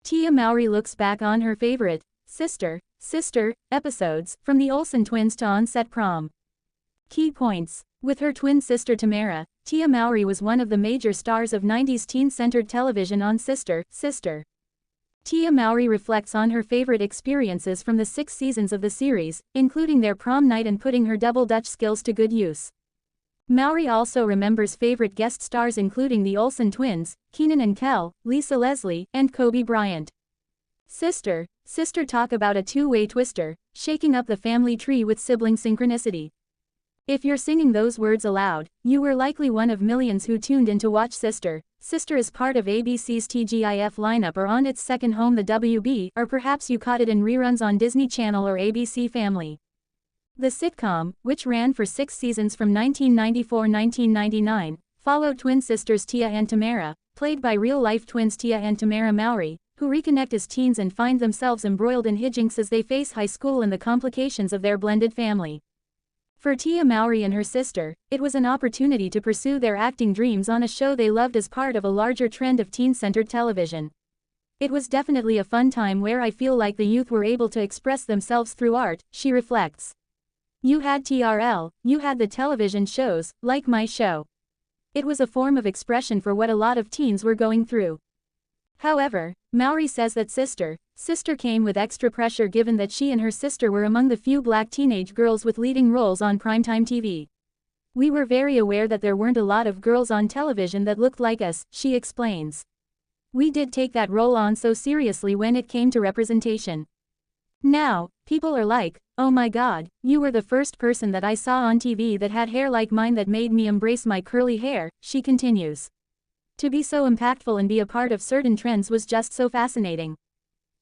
Tia Mowry looks back on her favorite, sister, episodes, from the Olsen twins to on-set prom. Key points. With her twin sister Tamera, Tia Mowry was one of the major stars of 90s teen-centered television on Sister. Tia Mowry reflects on her favorite experiences from the 6 seasons of the series, including their prom night and putting her double Dutch skills to good use. Mowry also remembers favorite guest stars including the Olsen twins, Kenan and Kel, Lisa Leslie, and Kobe Bryant. Sister talk about a two-way twister, shaking up the family tree with sibling synchronicity. If you're singing those words aloud, you were likely one of millions who tuned in to watch Sister. Sister is part of ABC's TGIF lineup or on its second home the WB, or perhaps you caught it in reruns on Disney Channel or ABC Family. The sitcom, which ran for 6 seasons from 1994-1999, followed twin sisters Tia and Tamera, played by real-life twins Tia and Tamera Mowry, who reconnect as teens and find themselves embroiled in hijinks as they face high school and the complications of their blended family. For Tia Mowry and her sister, it was an opportunity to pursue their acting dreams on a show they loved as part of a larger trend of teen-centered television. It was definitely a fun time where I feel like the youth were able to express themselves through art, she reflects. You had TRL, you had the television shows, like my show. It was a form of expression for what a lot of teens were going through. However, Mowry says that Sister came with extra pressure given that she and her sister were among the few black teenage girls with leading roles on primetime TV. We were very aware that there weren't a lot of girls on television that looked like us, she explains. We did take that role on so seriously when it came to representation. Now, people are like, oh my god, you were the first person that I saw on TV that had hair like mine that made me embrace my curly hair, she continues. To be so impactful and be a part of certain trends was just so fascinating.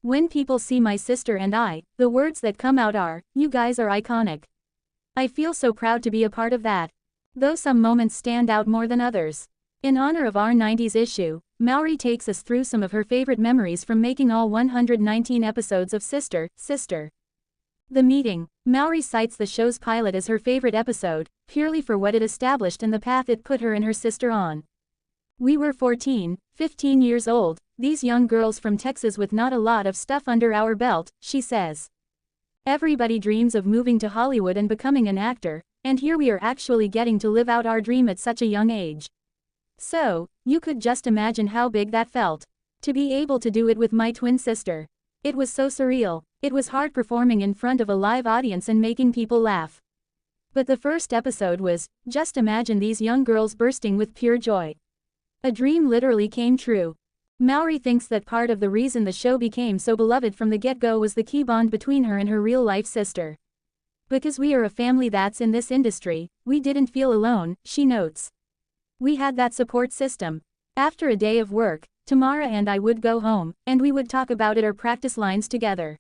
When people see my sister and I, the words that come out are, you guys are iconic. I feel so proud to be a part of that. Though some moments stand out more than others. In honor of our 90s issue, Mowry takes us through some of her favorite memories from making all 119 episodes of Sister. The Meeting. Mowry cites the show's pilot as her favorite episode, purely for what it established and the path it put her and her sister on. We were 14, 15 years old, these young girls from Texas with not a lot of stuff under our belt, she says. Everybody dreams of moving to Hollywood and becoming an actor, and here we are actually getting to live out our dream at such a young age. So, you could just imagine how big that felt. To be able to do it with my twin sister. It was so surreal. It was hard performing in front of a live audience and making people laugh. But the first episode was, just imagine these young girls bursting with pure joy. A dream literally came true. Mowry thinks that part of the reason the show became so beloved from the get-go was the key bond between her and her real-life sister. Because we are a family that's in this industry, we didn't feel alone, she notes. We had that support system. After a day of work, Tamera and I would go home, and we would talk about it or practice lines together.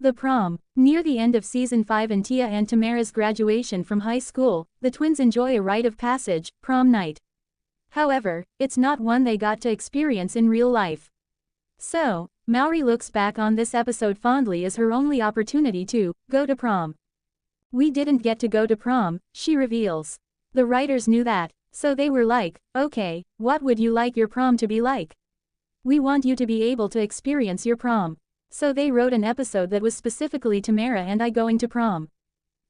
The prom. Near the end of season 5 and Tia and Tamera's graduation from high school, the twins enjoy a rite of passage, prom night. However, it's not one they got to experience in real life. So, Mowry looks back on this episode fondly as her only opportunity to go to prom. We didn't get to go to prom, she reveals. The writers knew that. So they were like, okay, what would you like your prom to be like? We want you to be able to experience your prom. So they wrote an episode that was specifically Tamera and I going to prom.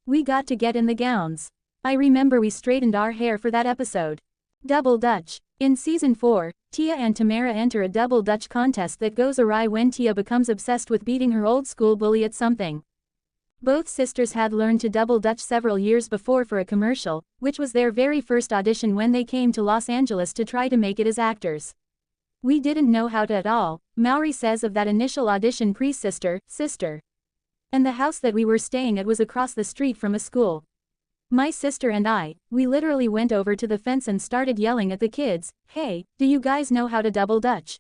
We got to get in the gowns. I remember we straightened our hair for that episode. Double Dutch. In season 4, Tia and Tamera enter a double Dutch contest that goes awry when Tia becomes obsessed with beating her old school bully at something. Both sisters had learned to double Dutch several years before for a commercial, which was their very first audition when they came to Los Angeles to try to make it as actors. We didn't know how to at all, Mowry says of that initial audition pre-sister. And the house that we were staying at was across the street from a school. My sister and I, we literally went over to the fence and started yelling at the kids, hey, do you guys know how to double Dutch?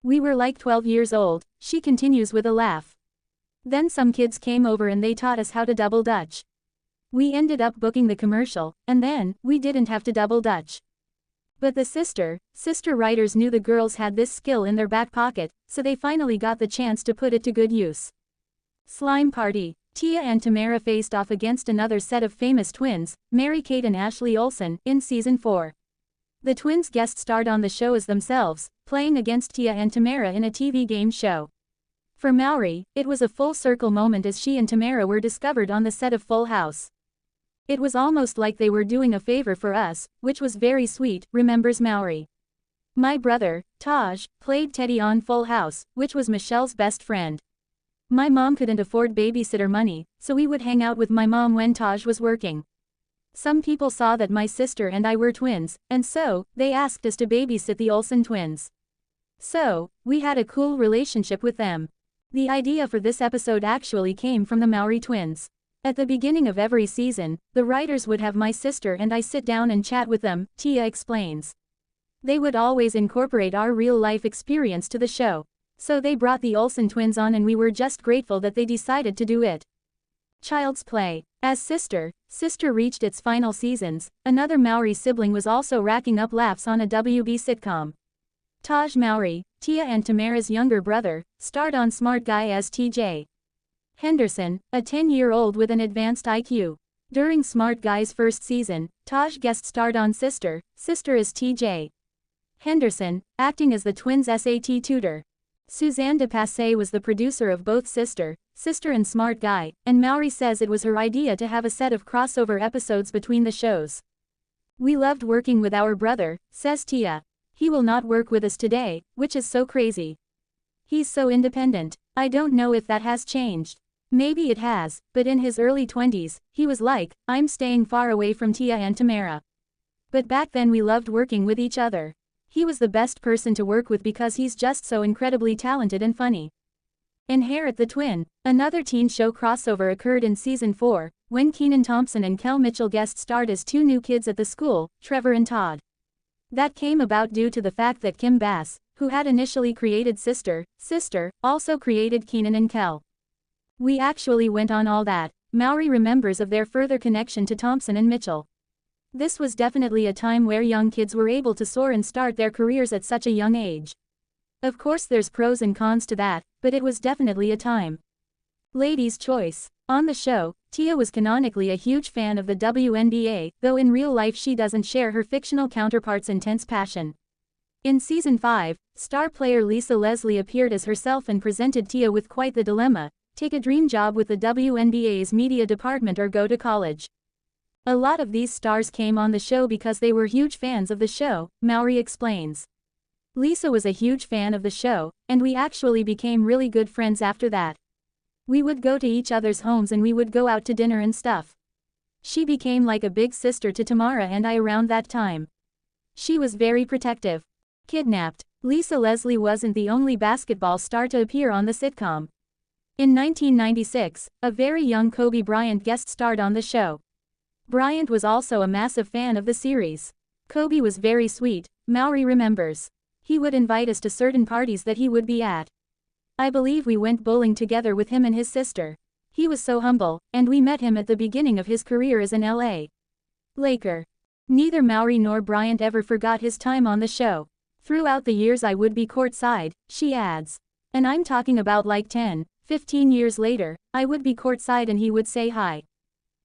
We were like 12 years old, she continues with a laugh. Then some kids came over and they taught us how to double Dutch. We ended up booking the commercial, and then, we didn't have to double Dutch. But the sister writers knew the girls had this skill in their back pocket, so they finally got the chance to put it to good use. Slime Party. Tia and Tamera faced off against another set of famous twins, Mary-Kate and Ashley Olsen, in season 4. The twins guest starred on the show as themselves, playing against Tia and Tamera in a TV game show. For Mowry, it was a full circle moment as she and Tamera were discovered on the set of Full House. It was almost like they were doing a favor for us, which was very sweet, remembers Mowry. My brother, Taj, played Teddy on Full House, which was Michelle's best friend. My mom couldn't afford babysitter money, so we would hang out with my mom when Taj was working. Some people saw that my sister and I were twins, and so, they asked us to babysit the Olsen twins. So, we had a cool relationship with them. The idea for this episode actually came from the Mowry twins. At the beginning of every season, the writers would have my sister and I sit down and chat with them, Tia explains. They would always incorporate our real-life experience to the show. So they brought the Olsen twins on and we were just grateful that they decided to do it. Child's Play. As Sister reached its final seasons, another Mowry sibling was also racking up laughs on a WB sitcom. Taj Mowry, Tia and Tamera's younger brother, starred on Smart Guy as TJ. Henderson, a 10-year-old with an advanced IQ. During Smart Guy's first season, Taj guest starred on Sister as TJ. Henderson, acting as the twins' SAT tutor. Suzanne de Passé was the producer of both Sister and Smart Guy, and Mowry says it was her idea to have a set of crossover episodes between the shows. We loved working with our brother, says Tia. He will not work with us today, which is so crazy. He's so independent. I don't know if that has changed. Maybe it has, but in his early 20s, he was like, I'm staying far away from Tia and Tamera. But back then we loved working with each other. He was the best person to work with because he's just so incredibly talented and funny. Inherit the Twin. Another teen show crossover occurred in season 4, when Kenan Thompson and Kel Mitchell guest starred as two new kids at the school, Trevor and Todd. That came about due to the fact that Kim Bass, who had initially created Sister, also created Kenan and Kel. We actually went on all that. Mowry remembers of their further connection to Thompson and Mitchell. This was definitely a time where young kids were able to soar and start their careers at such a young age. Of course there's pros and cons to that, but it was definitely a time. Ladies' Choice. On the show, Tia was canonically a huge fan of the WNBA, though in real life she doesn't share her fictional counterpart's intense passion. In season 5, star player Lisa Leslie appeared as herself and presented Tia with quite the dilemma: take a dream job with the WNBA's media department or go to college. A lot of these stars came on the show because they were huge fans of the show, Mowry explains. Lisa was a huge fan of the show, and we actually became really good friends after that. We would go to each other's homes and we would go out to dinner and stuff. She became like a big sister to Tamera and I around that time. She was very protective. Kidnapped. Lisa Leslie wasn't the only basketball star to appear on the sitcom. In 1996, a very young Kobe Bryant guest starred on the show. Bryant was also a massive fan of the series. Kobe was very sweet, Mowry remembers. He would invite us to certain parties that he would be at. I believe we went bowling together with him and his sister. He was so humble, and we met him at the beginning of his career as an LA Laker. Neither Mowry nor Bryant ever forgot his time on the show. Throughout the years I would be courtside, she adds. And I'm talking about like 10, 15 years later, I would be courtside and he would say hi.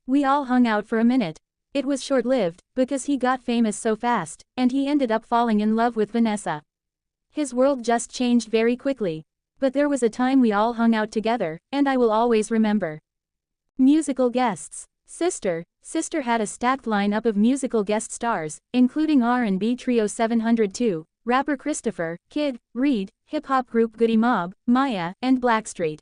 We all hung out for a minute. It was short-lived, because he got famous so fast, and he ended up falling in love with Vanessa. His world just changed very quickly. But there was a time we all hung out together, and I will always remember. Musical guests. Sister had a stacked lineup of musical guest stars, including R&B trio 702, rapper Christopher, Kid, Reed, hip-hop group Goody Mob, Maya, and Blackstreet.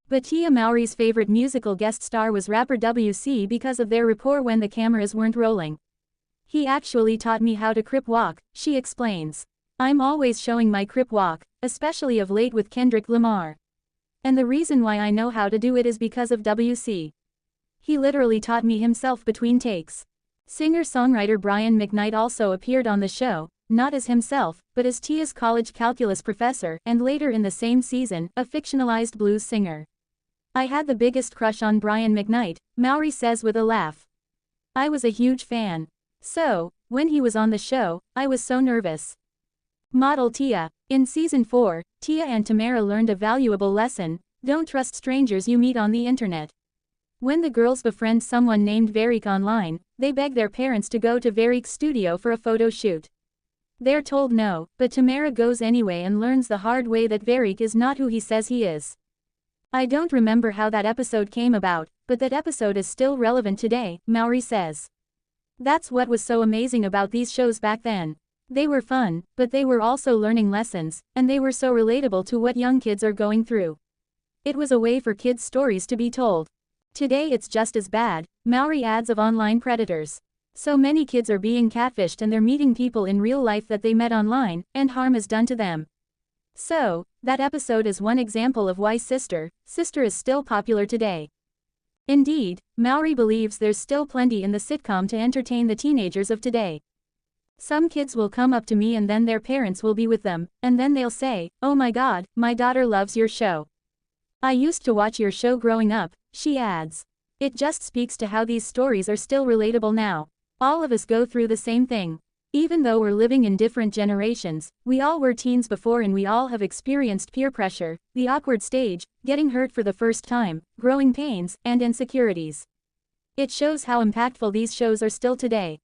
But Tia Mowry's favorite musical guest star was rapper WC because of their rapport when the cameras weren't rolling. He actually taught me how to crip walk, she explains. I'm always showing my crip walk, especially of late with Kendrick Lamar. And the reason why I know how to do it is because of WC. He literally taught me himself between takes. Singer-songwriter Brian McKnight also appeared on the show, not as himself, but as Tia's college calculus professor and later in the same season, a fictionalized blues singer. I had the biggest crush on Brian McKnight, Mowry says with a laugh. I was a huge fan. So, when he was on the show, I was so nervous. Model Tia. In season 4, Tia and Tamera learned a valuable lesson: don't trust strangers you meet on the internet. When the girls befriend someone named Varric online, they beg their parents to go to Varric's studio for a photo shoot. They're told no, but Tamera goes anyway and learns the hard way that Varric is not who he says he is. I don't remember how that episode came about, but that episode is still relevant today, Mowry says. That's what was so amazing about these shows back then. They were fun, but they were also learning lessons, and they were so relatable to what young kids are going through. It was a way for kids' stories to be told. Today it's just as bad, Mowry adds, of online predators. So many kids are being catfished and they're meeting people in real life that they met online, and harm is done to them. So, that episode is one example of why Sister is still popular today. Indeed, Mowry believes there's still plenty in the sitcom to entertain the teenagers of today. Some kids will come up to me and then their parents will be with them, and then they'll say, "Oh my God, my daughter loves your show. I used to watch your show growing up," she adds. It just speaks to how these stories are still relatable now. All of us go through the same thing. Even though we're living in different generations, we all were teens before and we all have experienced peer pressure, the awkward stage, getting hurt for the first time, growing pains, and insecurities. It shows how impactful these shows are still today.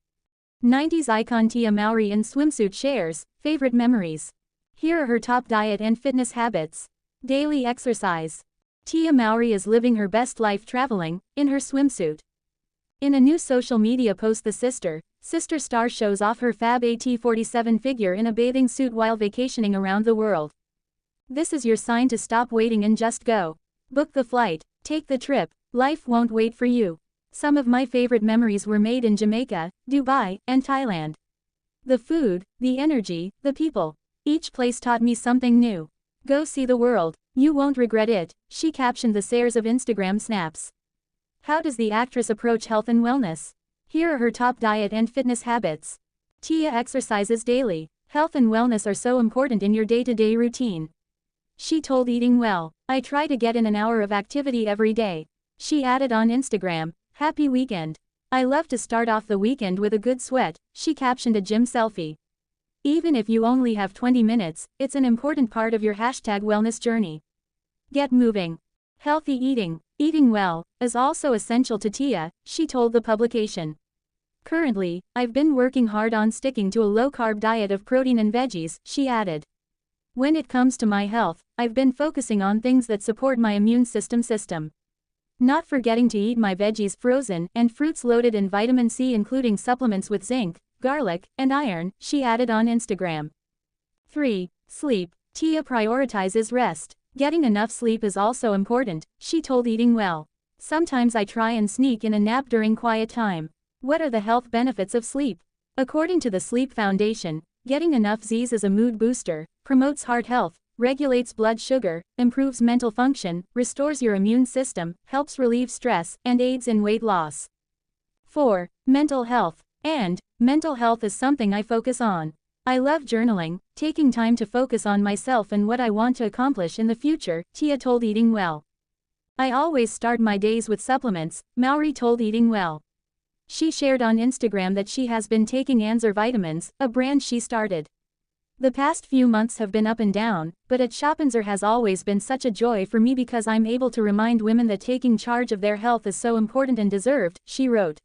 90s icon Tia Mowry in swimsuit shares favorite memories. Here are her top diet and fitness habits. Daily exercise. Tia Mowry is living her best life traveling, in her swimsuit. In a new social media post, the Sister star shows off her fab AT-47 figure in a bathing suit while vacationing around the world. This is your sign to stop waiting and just go. Book the flight, take the trip, life won't wait for you. Some of my favorite memories were made in Jamaica, Dubai, and Thailand. The food, the energy, the people. Each place taught me something new. Go see the world, you won't regret it, she captioned the shares of Instagram snaps. How does the actress approach health and wellness? Here are her top diet and fitness habits. Tia exercises daily. Health and wellness are so important in your day-to-day routine. She told Eating Well, "I try to get in an hour of activity every day." She added on Instagram, "Happy weekend. I love to start off the weekend with a good sweat," she captioned a gym selfie. Even if you only have 20 minutes, it's an important part of your #wellness journey. Get moving. Healthy eating well, is also essential to Tia, she told the publication. Currently, I've been working hard on sticking to a low-carb diet of protein and veggies, she added. When it comes to my health, I've been focusing on things that support my immune system. Not forgetting to eat my veggies frozen and fruits loaded in vitamin C, including supplements with zinc, garlic, and iron, she added on Instagram. 3. Sleep. Tia prioritizes rest. Getting enough sleep is also important, she told Eating Well. Sometimes I try and sneak in a nap during quiet time. What are the health benefits of sleep? According to the Sleep Foundation, getting enough Z's is a mood booster, promotes heart health, regulates blood sugar, improves mental function, restores your immune system, helps relieve stress, and aids in weight loss. 4. Mental health. And mental health is something I focus on. I love journaling, taking time to focus on myself and what I want to accomplish in the future, Tia told Eating Well. I always start my days with supplements, Mowry told Eating Well. She shared on Instagram that she has been taking Answer vitamins, a brand she started. The past few months have been up and down, but at Shopinzer has always been such a joy for me because I'm able to remind women that taking charge of their health is so important and deserved, she wrote.